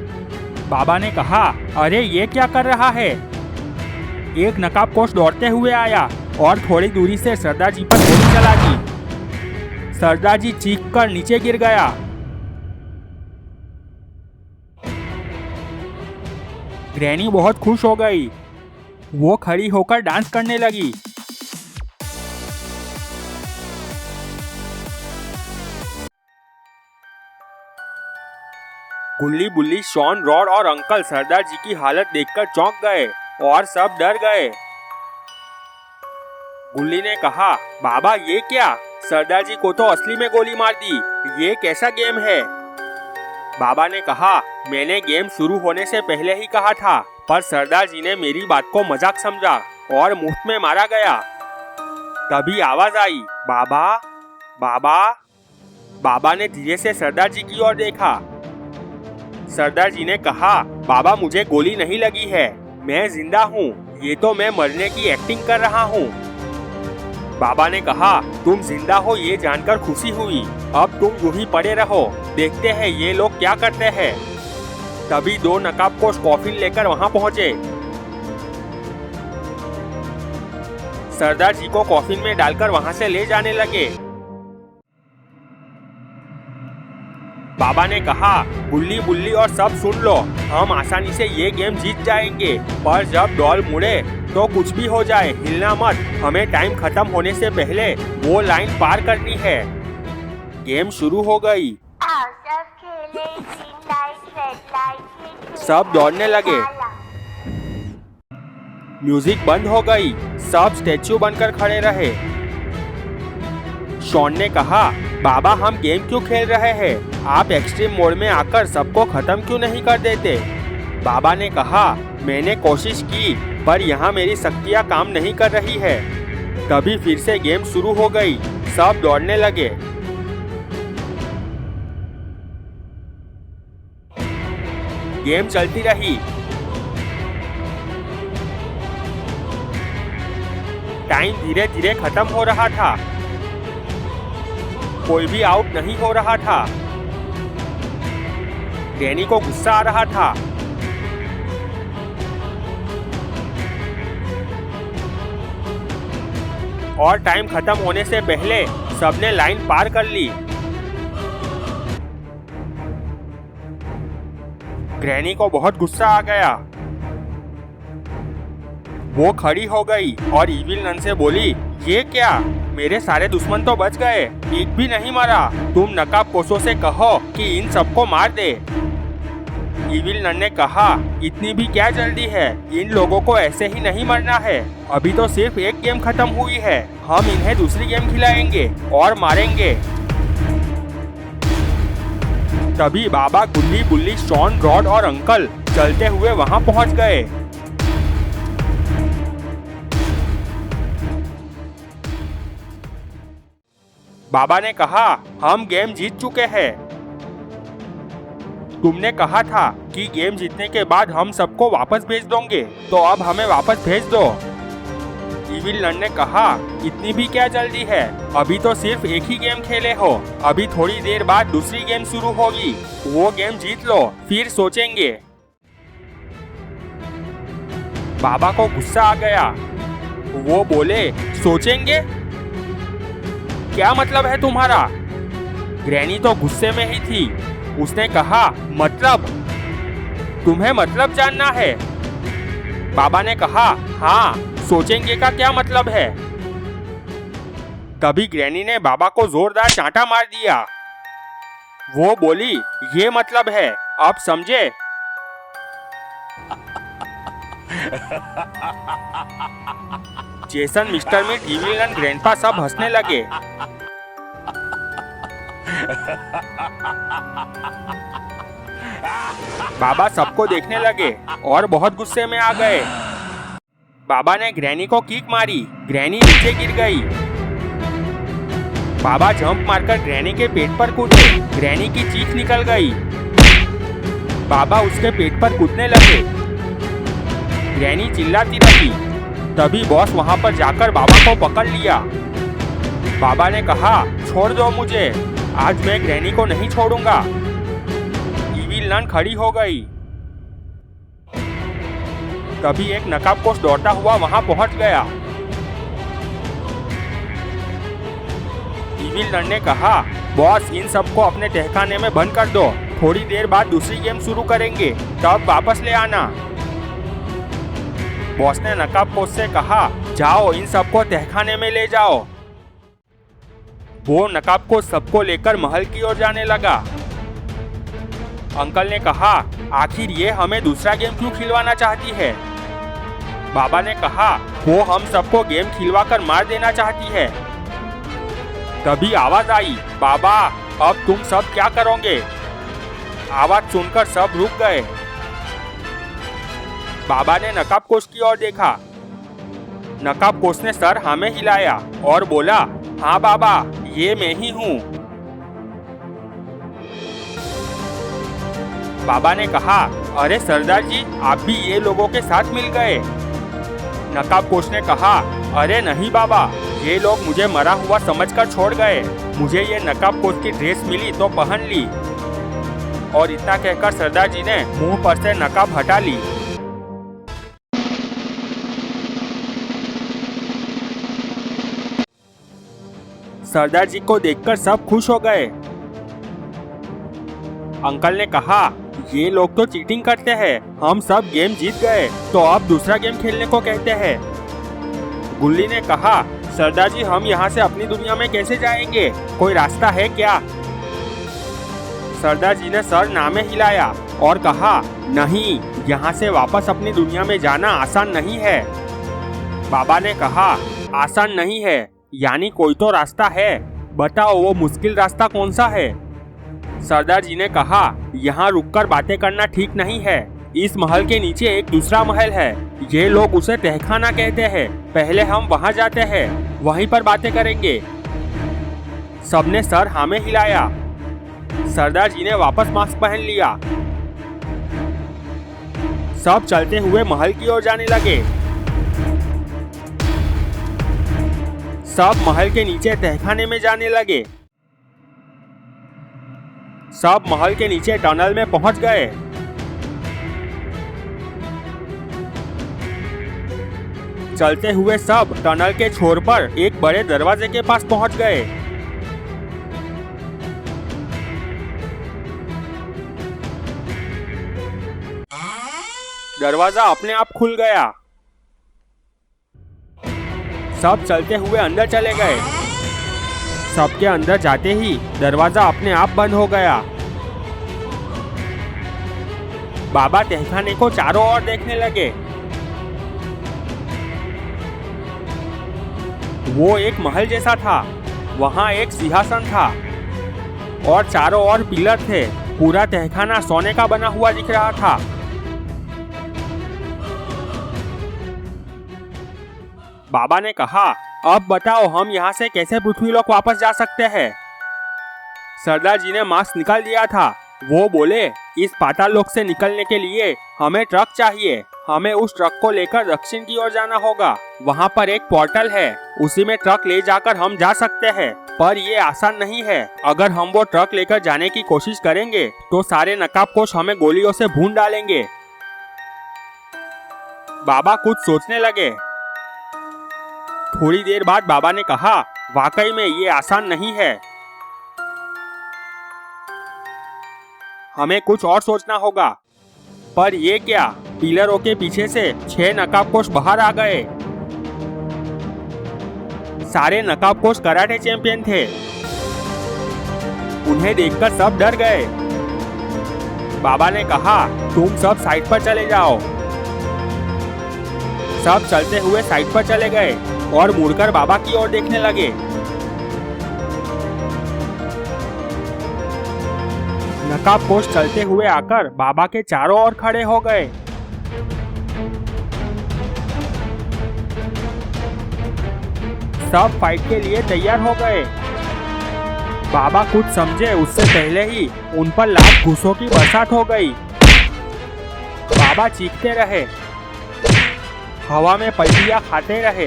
बाबा ने कहा, अरे ये क्या कर रहा है। एक नकाबपोश दौड़ते हुए आया और थोड़ी दूरी से सरदार जी पर गोली चला दी। सरदार जी चीखकर नीचे गिर गया। ग्रैनी बहुत खुश हो गई। वो खड़ी होकर डांस करने लगी। गुल्ली बुल्ली, शॉन, रॉड और अंकल सरदार जी की हालत देखकर चौंक गए और सब डर गए। गुल्ली ने कहा, बाबा ये क्या, सरदार जी को तो असली में गोली मार दी, ये कैसा गेम है। बाबा ने कहा, मैंने गेम शुरू होने से पहले ही कहा था, पर सरदार जी ने मेरी बात को मजाक समझा और मुफ्त में मारा गया। तभी आवाज आई, बाबा बाबा। बाबा ने धीरे से सरदार जी की ओर देखा। सरदार जी ने कहा, बाबा मुझे गोली नहीं लगी है, मैं जिंदा हूँ, ये तो मैं मरने की एक्टिंग कर रहा हूँ। बाबा ने कहा, तुम जिंदा हो ये जानकर खुशी हुई, अब तुम यूं ही पड़े रहो, देखते हैं ये लोग क्या करते हैं। तभी दो नकाबपोश कॉफिन लेकर वहां पहुंचे। सरदार जी को कॉफिन में डालकर वहां से ले जाने लगे। बाबा ने कहा, गुल्ली बुल्ली और सब सुन लो, हम आसानी से ये गेम जीत जाएंगे, पर जब डॉल मुड़े तो कुछ भी हो जाए हिलना मत, हमें टाइम खत्म होने से पहले वो लाइन पार करनी है। गेम शुरू हो गई। आओ सब खेले, ग्रीन लाइट रेड लाइट ये खेल सब दौड़ने लगे। म्यूजिक बंद हो गई। सब स्टैच्यू बनकर खड़े रहे। शॉन ने कहा, बाबा हम गेम क्यों खेल रहे हैं, आप एक्सट्रीम मोड में आकर सबको खत्म क्यों नहीं कर देते। बाबा ने कहा, मैंने कोशिश की, पर यहाँ मेरी शक्तियाँ काम नहीं कर रही है। तभी फिर से गेम शुरू हो गई। सब दौड़ने लगे। गेम चलती रही। टाइम धीरे धीरे खत्म हो रहा था। कोई भी आउट नहीं हो रहा था। ग्रैनी को गुस्सा आ रहा था। और टाइम खत्म होने से पहले सबने लाइन पार कर ली। ग्रैनी को बहुत गुस्सा आ गया। वो खड़ी हो गई और इविल नन से बोली, ये क्या, मेरे सारे दुश्मन तो बच गए, एक भी नहीं मरा, तुम नकाबपोशों से कहो कि इन सबको मार दे। इविल नन ने कहा, इतनी भी क्या जल्दी है, इन लोगों को ऐसे ही नहीं मरना है, अभी तो सिर्फ एक गेम खत्म हुई है, हम इन्हें दूसरी गेम खिलाएंगे और मारेंगे। तभी बाबा, गुल्ली बुल्ली, शॉन, रॉड और अंकल चलते हुए वहां पहुंच गए। बाबा ने कहा, हम गेम जीत चुके हैं। तुमने कहा था कि गेम जीतने के बाद हम सबको वापस भेज दोगे, तो अब हमें वापस भेज दो। इविल नन ने कहा, इतनी भी क्या जल्दी है, अभी तो सिर्फ एक ही गेम खेले हो, अभी थोड़ी देर बाद दूसरी गेम शुरू होगी, वो गेम जीत लो, फिर सोचेंगे। बाबा को गुस्सा आ गया। वो बोले, सोचेंगे? क्या मतलब है तुम्हारा? ग्रैनी तो गुस्से में ही थी। उसने कहा, मतलब? तुम्हें मतलब जानना है? बाबा ने कहा, हाँ, सोचेंगे का क्या मतलब है? तभी ग्रैनी ने बाबा को जोरदार चांटा मार दिया। वो बोली, ये मतलब है, आप समझे? Jason, Mister Meat, Evil Nun, Grandpa सब हंसने लगे। बाबा सबको देखने लगे और बहुत गुस्से में आ गए। बाबा ने ग्रैनी को किक मारी, ग्रैनी नीचे गिर गई। बाबा जंप मारकर ग्रैनी के पेट पर कूदे, ग्रैनी की चीख निकल गई। बाबा उसके पेट पर कूदने लगे। ग्रैनी चिल्लाती रही। तभी बॉस वहां पर जाकर बाबा को पकड़ लिया। बाबा ने कहा, छोड़ दो मुझे, आज मैं ग्रैनी को नहीं छोड़ूंगा। इविल नन खड़ी हो गई। तभी एक नकाबपोश दौड़ता हुआ वहां पहुंच गया। इविल नन ने कहा, बॉस, इन सबको अपने तहखाने में बंद कर दो, थोड़ी देर बाद दूसरी गेम शुरू करेंगे, तब वापस ले आना। बॉस ने नकाबपोश से कहा, जाओ, इन सबको तहखाने में ले जाओ। वो नकाबपोश सबको लेकर महल की ओर जाने लगा। अंकल ने कहा, आखिर ये हमें दूसरा गेम क्यों खिलवाना चाहती है? बाबा ने कहा, वो हम सबको गेम खिलवाकर मार देना चाहती है। तभी आवाज आई, बाबा, अब तुम सब क्या करोगे? आवाज सुनकर सब रुक गए। बाबा ने नकाबपोश की ओर देखा। नकाबपोश ने सर हाँ में हिलाया और बोला, हाँ बाबा, ये मैं ही हूँ। बाबा ने कहा, अरे सरदार जी, आप भी ये लोगों के साथ मिल गए। नकाबपोश ने कहा, अरे नहीं बाबा, ये लोग मुझे मरा हुआ समझकर छोड़ गए, मुझे ये नकाबपोश की ड्रेस मिली तो पहन ली। और इतना कहकर सरदार जी ने मुंह पर से नकाब हटा ली। सरदार जी को देखकर सब खुश हो गए। अंकल ने कहा, ये लोग तो चीटिंग करते हैं, हम सब गेम जीत गए, तो अब दूसरा गेम खेलने को कहते हैं। गुल्ली ने कहा, सरदार जी, हम यहाँ से अपनी दुनिया में कैसे जाएंगे, कोई रास्ता है क्या? सरदार जी ने सर ना में हिलाया और कहा, नहीं, यहाँ से वापस अपनी दुनिया में जाना आसान नहीं है। बाबा ने कहा, आसान नहीं है, यानी कोई तो रास्ता है, बताओ वो मुश्किल रास्ता कौन सा है? सरदार जी ने कहा, यहाँ रुककर बातें करना ठीक नहीं है, इस महल के नीचे एक दूसरा महल है, ये लोग उसे तहखाना कहते हैं, पहले हम वहाँ जाते हैं, वहीं पर बातें करेंगे। सबने सर हाँ में हिलाया। सरदार जी ने वापस मास्क पहन लिया। सब चलते हुए महल की ओर जाने लगे। सब महल के नीचे तहखाने में जाने लगे। सब महल के नीचे टनल में पहुंच गए। चलते हुए सब टनल के छोर पर एक बड़े दरवाजे के पास पहुंच गए। दरवाजा अपने आप खुल गया। सब चलते हुए अंदर चले गए। सबके अंदर जाते ही दरवाजा अपने आप बंद हो गया। बाबा तहखाने को चारों ओर देखने लगे। वो एक महल जैसा था। वहाँ एक सिंहासन था और चारों ओर पिलर थे। पूरा तहखाना सोने का बना हुआ दिख रहा था। बाबा ने कहा, अब बताओ हम यहाँ से कैसे पृथ्वीलोक वापस जा सकते हैं? सरदार जी ने मास्क निकाल दिया था। वो बोले, इस पाताल लोक से निकलने के लिए हमें ट्रक चाहिए। हमें उस ट्रक को लेकर दक्षिण की ओर जाना होगा। वहाँ पर एक पोर्टल है, उसी में ट्रक ले जाकर हम जा सकते हैं। पर ये आसान नहीं है। अगर हम वो ट्रक लेकर जाने की कोशिश करेंगे तो सारे नकाबपोश हमें गोलियों से भून डालेंगे। बाबा कुछ सोचने लगे। थोड़ी देर बाद बाबा ने कहा, वाकई में ये आसान नहीं है। हमें कुछ और सोचना होगा। पर ये क्या? पिलरों के पीछे से 6 नकाबपोश बाहर आ गए। सारे नकाबपोश कराटे चैंपियन थे। उन्हें देखकर सब डर गए। बाबा ने कहा, तुम सब साइड पर चले जाओ। सब चलते हुए साइड पर चले गए और मुड़कर बाबा की ओर देखने लगे। नकाबपोश चलते हुए आकर बाबा के चारों ओर खड़े हो गए। सब फाइट के लिए तैयार हो गए। बाबा कुछ समझे उससे पहले ही उन पर लात घूसों की बरसात हो गई। बाबा चीखते रहे, हवा में पलटियां खाते रहे,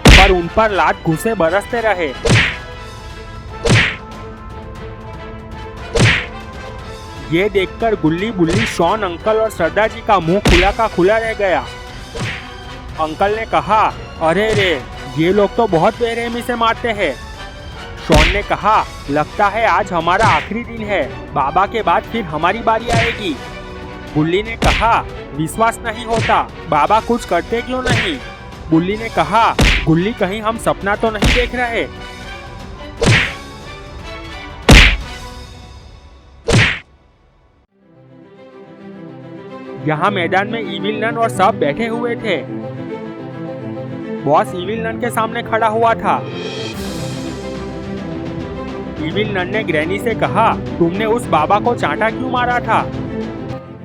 पर उन पर लात घूसे बरसते रहे। ये देखकर गुल्ली बुल्ली, शॉन अंकल और सरदार जी का मुंह खुला का खुला रह गया। अंकल ने कहा, अरे रे, ये लोग तो बहुत बेरहमी से मारते हैं। शॉन ने कहा, लगता है आज हमारा आखिरी दिन है। बाबा के बाद फिर हमारी बारी आएगी। गुल्ली ने कहा, विश्वास नहीं होता, बाबा कुछ करते क्यों नहीं? गुल्ली ने कहा, गुल्ली कहीं हम सपना तो नहीं देख रहे? यहाँ मैदान में इविल नन और सब बैठे हुए थे। बॉस इविल नन के सामने खड़ा हुआ था। इविल नन ने ग्रैनी से कहा, तुमने उस बाबा को चांटा क्यों मारा था?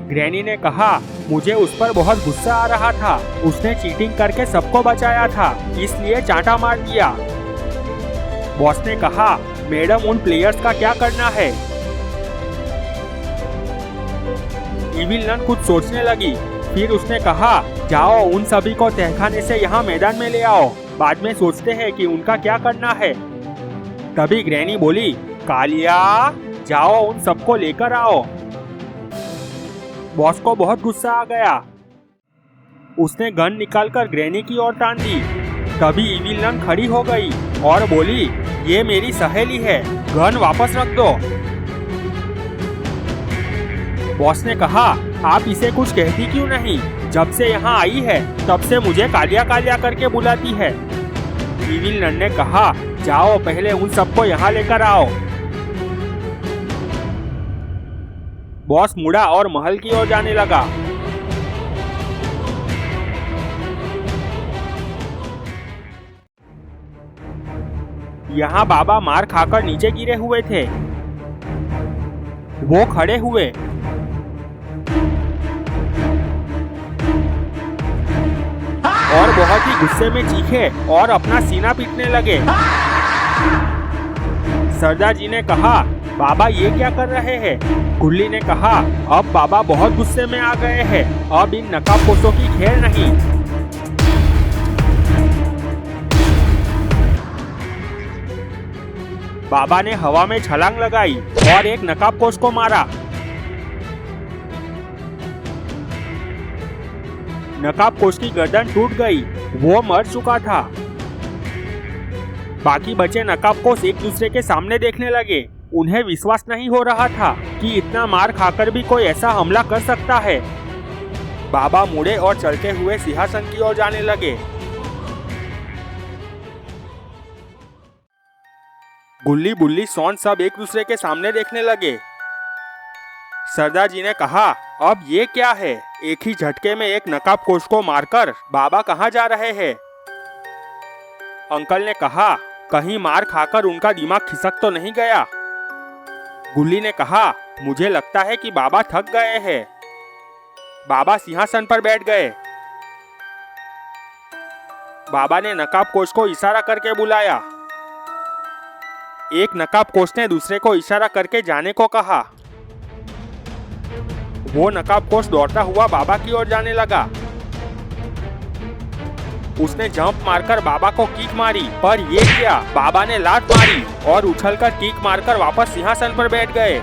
ग्रैनी ने कहा, मुझे उस पर बहुत गुस्सा आ रहा था। उसने चीटिंग करके सबको बचाया था, इसलिए चांटा मार दिया। बॉस ने कहा, मैडम, उन प्लेयर्स का क्या करना है? इविल नन कुछ सोचने लगी। फिर उसने कहा, जाओ उन सभी को तहखाने से यहाँ मैदान में ले आओ। बाद में सोचते हैं कि उनका क्या करना है। तभी ग्रैनी बोली, कालिया, जाओ उन सबको लेकर आओ। बॉस को बहुत गुस्सा आ गया। उसने गन निकालकर ग्रैनी की ओर तान दी। तभी इविल नन खड़ी हो गई और बोली, ये मेरी सहेली है, गन वापस रख दो। बॉस ने कहा, आप इसे कुछ कहती क्यों नहीं? जब से यहाँ आई है तब से मुझे कालिया कालिया करके बुलाती है। इविल नन ने कहा, जाओ पहले उन सबको यहाँ लेकर आओ। बॉस मुड़ा और महल की ओर जाने लगा। यहाँ बाबा मार खाकर नीचे गिरे हुए थे। वो खड़े हुए और बहुत ही गुस्से में चीखे और अपना सीना पीटने लगे। सरदार जी ने कहा, बाबा ये क्या कर रहे हैं? गुल्ली ने कहा, अब बाबा बहुत गुस्से में आ गए हैं, अब इन नकाबपोशों की खेल नहीं। बाबा ने हवा में छलांग लगाई और एक नकाबपोश को मारा। नकाबपोश की गर्दन टूट गई, वो मर चुका था। बाकी बचे नकाबपोश एक दूसरे के सामने देखने लगे। उन्हें विश्वास नहीं हो रहा था कि इतना मार खाकर भी कोई ऐसा हमला कर सकता है। बाबा मुड़े और चलते हुए सिंहासन की ओर जाने लगे। गुल्ली बुल्ली शॉन सब एक दूसरे के सामने देखने लगे। सरदार जी ने कहा, अब ये क्या है? एक ही झटके में एक नकाबपोश को मारकर बाबा कहाँ जा रहे हैं? अंकल ने कहा, कहीं मार खाकर उनका दिमाग खिसक तो नहीं गया? गुल्ली ने कहा, मुझे लगता है कि बाबा थक गए हैं। बाबा सिंहासन पर बैठ गए। बाबा ने नकाबपोश को इशारा करके बुलाया। एक नकाबपोश ने दूसरे को इशारा करके जाने को कहा। वो नकाबपोश दौड़ता हुआ बाबा की ओर जाने लगा। उसने जंप मारकर बाबा को किक मारी, पर ये क्या, बाबा ने लात मारी और उछलकर किक मारकर वापस सिंहासन पर बैठ गए।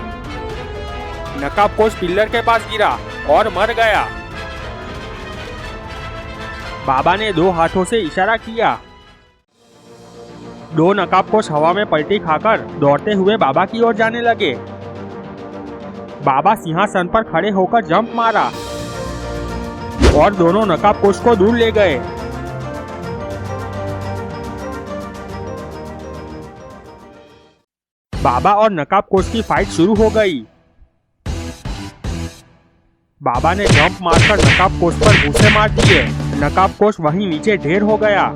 नकाबपोश पिल्लर के पास गिरा और मर गया। बाबा ने 2 हाथों से इशारा किया। 2 नकाबपोश हवा में पलटी खाकर दौड़ते हुए बाबा की ओर जाने लगे। बाबा सिंहासन पर खड़े होकर जंप मारा और दोनों नकाबपोश को दूर ले गए। बाबा और नकाबपोश की फाइट शुरू हो गई। बाबा ने जंप मारकर नकाबपोश पर घूंसे मार दिए। नकाबपोश वहीं नीचे ढेर हो गया।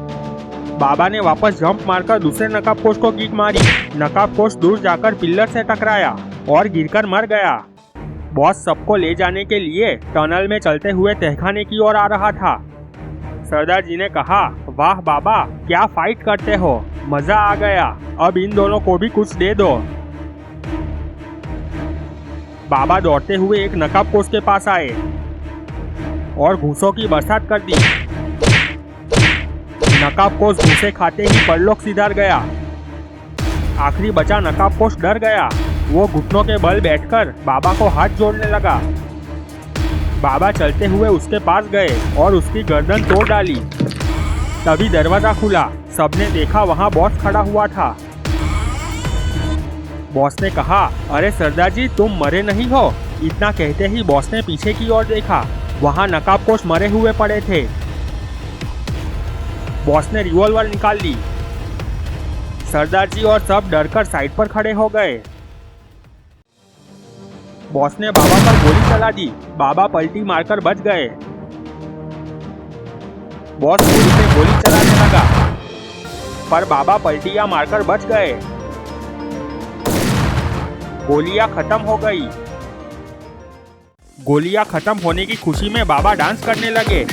बाबा ने वापस जंप मारकर दूसरे नकाबपोश को किक मारी। नकाबपोश दूर जाकर पिल्लर से टकराया और गिरकर मर गया। बॉस सबको ले जाने के लिए टनल में चलते हुए तहखाने की ओर आ रहा था। सरदार जी ने कहा, वाह बाबा, क्या फाइट करते हो, मजा आ गया। अब इन दोनों को भी कुछ दे दो। बाबा दौड़ते हुए एक नकाबपोश के पास आए और घूंसों की बरसात कर दी। नकाबपोश घूंसे खाते ही परलोक सिधार गया। आखिरी बचा नकाबपोश डर गया। वो घुटनों के बल बैठकर बाबा को हाथ जोड़ने लगा। बाबा चलते हुए उसके पास गए और उसकी गर्दन तोड़ डाली। तभी दरवाजा खुला। सबने देखा वहाँ बॉस खड़ा हुआ था। बॉस ने कहा, अरे सरदार जी, तुम मरे नहीं हो। इतना कहते ही बॉस ने पीछे की ओर देखा। वहाँ नकाबपोश मरे हुए पड़े थे। बॉस ने रिवॉल्वर निकाल ली। सरदार जी और सब डरकर साइड पर खड़े हो गए। बॉस ने बाबा पर गोली चला दी। बाबा पलटी मारकर बच गए। बॉस गोली से गोली चलाने लगा, पर बाबा पलटियां मारकर बच गए। गोलियां खत्म हो गई। गोलियां खत्म होने की खुशी में बाबा डांस करने लगे।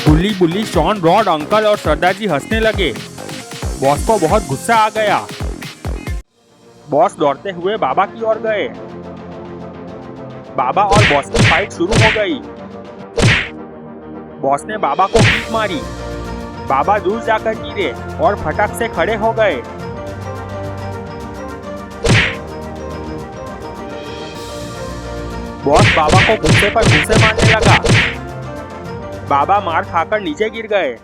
गुल्ली बुल्ली, शॉन, रॉड, अंकल और सरदार जी हंसने लगे। बॉस को बहुत गुस्सा आ गया। बॉस दौड़ते हुए बाबा की ओर गए। बाबा और बॉस की फाइट शुरू हो गई। बॉस ने बाबा को किक मारी। बाबा दूर जाकर गिरे और फटक से खड़े हो गए। बॉस बाबा को घुस्से पर घुस्से मारने लगा। बाबा मार खाकर नीचे गिर गए।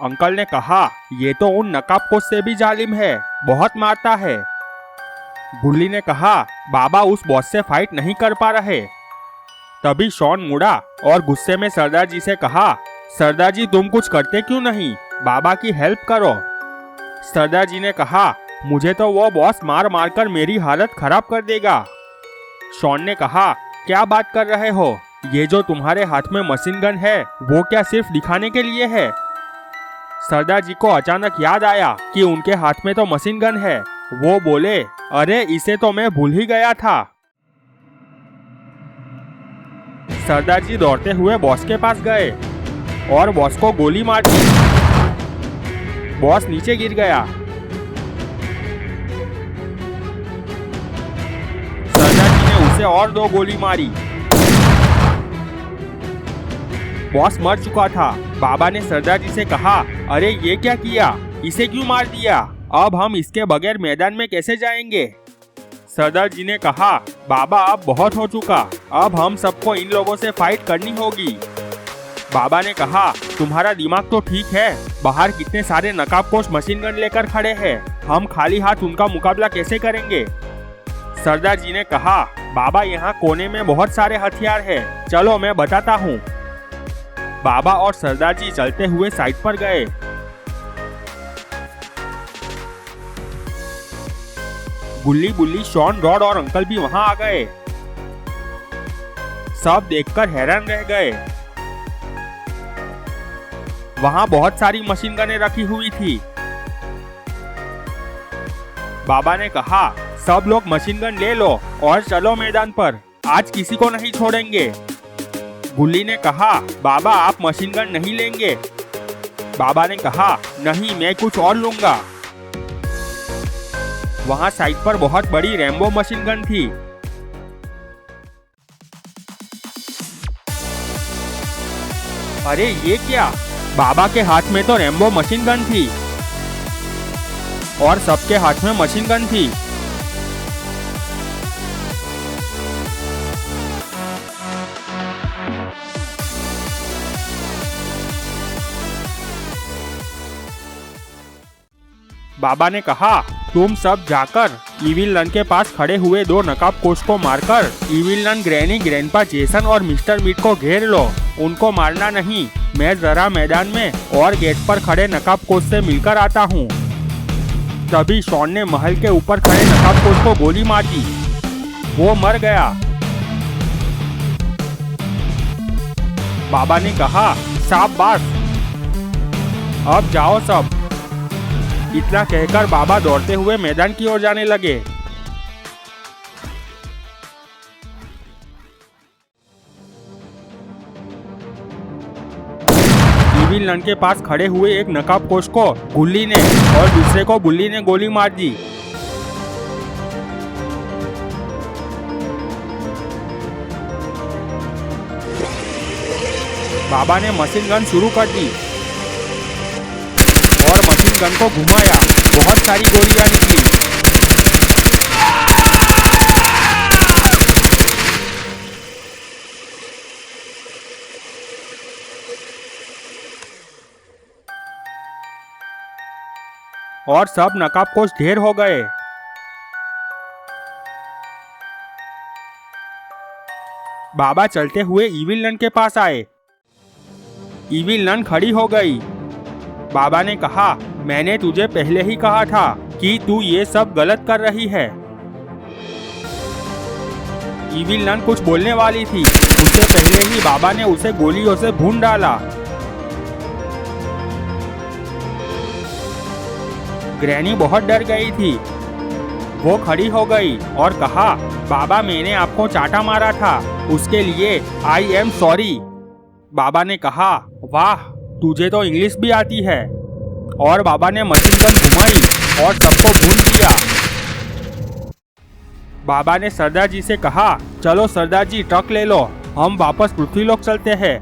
अंकल ने कहा, ये तो उन नकाबपोश से भी जालिम है, बहुत मारता है। गुल्ली ने कहा, बाबा उस बॉस से फाइट नहीं कर पा रहे। तभी शॉन मुड़ा और गुस्से में सरदार जी से कहा, सरदार जी, तुम कुछ करते क्यों नहीं, बाबा की हेल्प करो। सरदार जी ने कहा, मुझे तो वो बॉस मार मार कर मेरी हालत खराब कर देगा। शॉन ने कहा, क्या बात कर रहे हो, ये जो तुम्हारे हाथ में मशीन गन है वो क्या सिर्फ दिखाने के लिए है। सरदार जी को अचानक याद आया कि उनके हाथ में तो मशीन गन है। वो बोले, अरे इसे तो मैं भूल ही गया था। सरदार जी दौड़ते हुए बॉस के पास गए और बॉस को गोली मार दी। बॉस नीचे गिर गया। सरदार जी ने उसे और 2 गोली मारी। बॉस मर चुका था। बाबा ने सरदार जी से कहा, अरे ये क्या किया, इसे क्यों मार दिया, अब हम इसके बगैर मैदान में कैसे जाएंगे। सरदार जी ने कहा, बाबा अब बहुत हो चुका, अब हम सबको इन लोगों से फाइट करनी होगी। बाबा ने कहा, तुम्हारा दिमाग तो ठीक है, बाहर कितने सारे नकाबपोश मशीन गन लेकर खड़े हैं, हम खाली हाथ उनका मुकाबला कैसे करेंगे। सरदार जी ने कहा, बाबा यहाँ कोने में बहुत सारे हथियार हैं, चलो मैं बताता हूँ। बाबा और सरदार जी चलते हुए साइड पर गए। गुल्ली बुल्ली, शॉन, रॉड और अंकल भी वहां आ गए। सब देखकर हैरान रह गए। वहां बहुत सारी मशीन गनें रखी हुई थी। बाबा ने कहा, सब लोग मशीन गन ले लो और चलो मैदान पर, आज किसी को नहीं छोड़ेंगे। गुल्ली ने कहा, बाबा आप मशीन गन नहीं लेंगे। बाबा ने कहा, नहीं, मैं कुछ और लूंगा। वहाँ साइड पर बहुत बड़ी रैम्बो मशीन गन थी। अरे ये क्या? बाबा के हाथ में तो रैम्बो मशीन गन थी और सबके हाथ में मशीन गन थी। बाबा ने कहा, तुम सब जाकर इविल नन के पास खड़े हुए 2 नकाबपोश को मारकर Evil Nun, Granny, Grandpa, Jason और मिस्टर मीट को घेर लो। उनको मारना नहीं। मैं जरा मैदान में और गेट पर खड़े नकाबपोश से मिलकर आता हूँ। तभी शॉन ने महल के ऊपर खड़े नकाबपोश को गोली मार दी। वो मर गया। बाबा ने कहा, शाबाश, अब जाओ सब। इतना कहकर बाबा दौड़ते हुए मैदान की ओर जाने लगे। इविल नन के पास खड़े हुए एक नकाबपोश को गुल्ली ने और दूसरे को बुल्ली ने गोली मार दी। बाबा ने मशीन गन शुरू कर दी और मशीन गन को घुमाया। बहुत सारी गोलियां निकली। और सब नकाबपोश ढेर हो गए। बाबा चलते हुए इविल नन के पास आए। इविल नन खड़ी हो गई। बाबा ने कहा, मैंने तुझे पहले ही कहा था कि तू ये सब गलत कर रही है। इविल नन कुछ बोलने वाली थी, उससे पहले ही बाबा ने उसे गोलियों से भून डाला। ग्रैनी बहुत डर गई थी। वो खड़ी हो गई और कहा, बाबा, मैंने आपको चाटा मारा था, उसके लिए आई एम सॉरी। बाबा ने कहा, वाह, तुझे तो इंग्लिश भी आती है। और बाबा ने मशीन गन घुमाई और सबको भून दिया। बाबा ने सरदार जी से कहा, चलो सरदार जी, ट्रक ले लो, हम वापस पृथ्वीलोक चलते हैं।